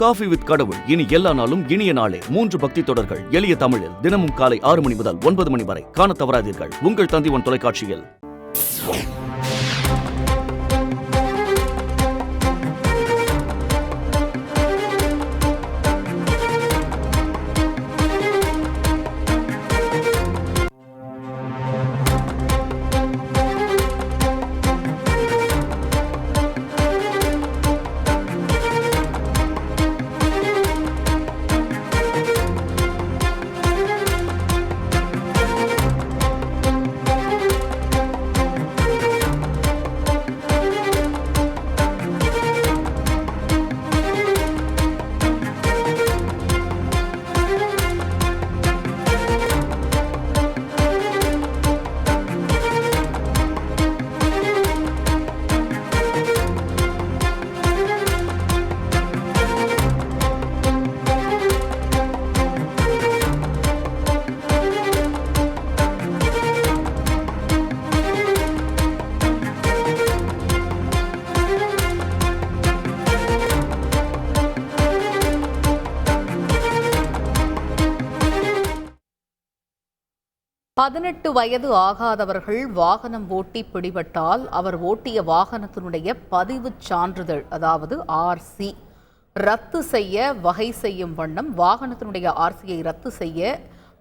Coffee with கடவுள் இனி எல்லா நாளும் இனிய நாளே 3 பக்தி தொடர்கள் எளிய தமிழில் தினமும் காலை 6 மணி முதல் 9 மணி வரை காண தவறாதீர்கள். உங்கள் தந்தி1 தொலைக்காட்சியில். பதினெட்டு வயது ஆகாதவர்கள் வாகனம் ஓட்டி பிடிபட்டால் அவர் ஓட்டிய வாகனத்தினுடைய பதிவுச் சான்றிதழ் அதாவது ஆர்சி ரத்து செய்ய வகை செய்யும் வண்ணம் வாகனத்தினுடைய ஆர்சியை ரத்து செய்ய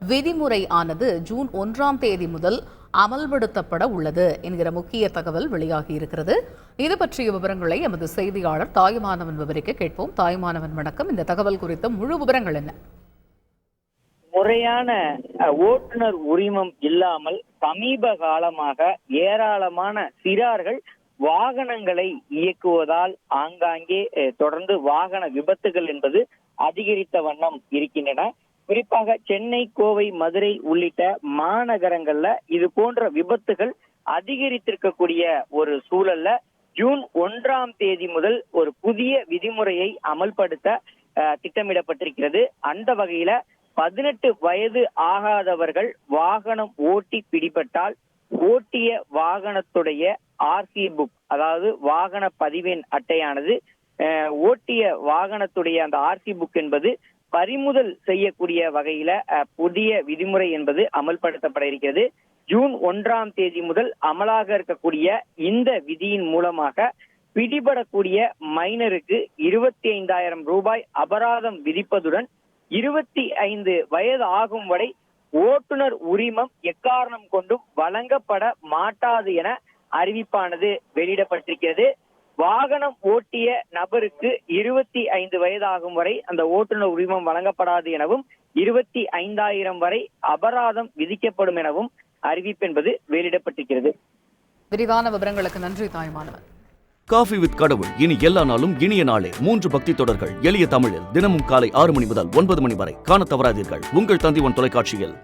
விதிமுறை ஆனது ஜூன் 1ஆம் தேதி முதல் அமல்படுத்தப்பட உள்ளது என்கிற முக்கிய தகவல் வெளியாகி இருக்கிறது. இது பற்றிய விவரங்களை எமது செய்தியாளர் தாயுமானவன் விவரிக்க கேட்போம். தாயுமானவன் வணக்கம். இந்த தகவல் குறித்த முழு விவரங்கள் என்ன? முறையான ஓட்டுநர் உரிமம் இல்லாமல் சமீப காலமாக ஏராளமான சிறார்கள் வாகனங்களை இயக்குவதால் ஆங்காங்கே தொடர்ந்து வாகன விபத்துகள் என்பது அதிகரித்த வண்ணம் இருக்கின்றன. குறிப்பாக சென்னை, கோவை, மதுரை உள்ளிட்ட மாநகரங்கள்ல இது போன்ற விபத்துகள் அதிகரித்திருக்கக்கூடிய ஒரு சூழல்ல ஜூன் 1ஆம் தேதி முதல் ஒரு புதிய விதிமுறையை அமல்படுத்த திட்டமிடப்பட்டிருக்கிறது. அந்த வகையில 18 வயது ஆகாதவர்கள் வாகனம் ஓட்டி பிடிபட்டால் ஓட்டிய வாகனத்துடைய ஆர்சி புக் அதாவது வாகன பதிவெண் அட்டையானது ஓட்டிய வாகனத்துடைய அந்த ஆர்சி புக் என்பது பறிமுதல் செய்யக்கூடிய வகையில புதிய விதிமுறை என்பது அமல்படுத்தப்பட இருக்கிறது. ஜூன் 1ஆம் தேதி முதல் அமலாக இருக்கக்கூடிய இந்த விதியின் மூலமாக பிடிபடக்கூடிய மைனருக்கு 25,000 ரூபாய் அபராதம் விதிப்பதுடன் 25 வயது ஆகும் வரை ஓட்டுநர் உரிமம் எக்காரணம் கொண்டும் வழங்கப்பட மாட்டாது என அறிவிப்பானது வெளியிடப்பட்டிருக்கிறது. வாகனம் ஓட்டிய நபருக்கு 25 வயது ஆகும் வரை அந்த ஓட்டுநர் உரிமம் வழங்கப்படாது எனவும் 25,000 வரை அபராதம் விதிக்கப்படும் எனவும் அறிவிப்பு என்பது வெளியிடப்பட்டிருக்கிறது. விரிவான விவரங்களுக்கு நன்றி தாய்மானவன். காஃபி வித் கடவுள் இனி எல்லா நாளும் இனிய நாளே 3 பக்தி தொடர்கள் எளிய தமிழில் தினமும் காலை 6 மணி முதல் 9 மணி வரை காண தவறாதீர்கள். உங்கள் தந்தி1 தொலைக்காட்சியில்.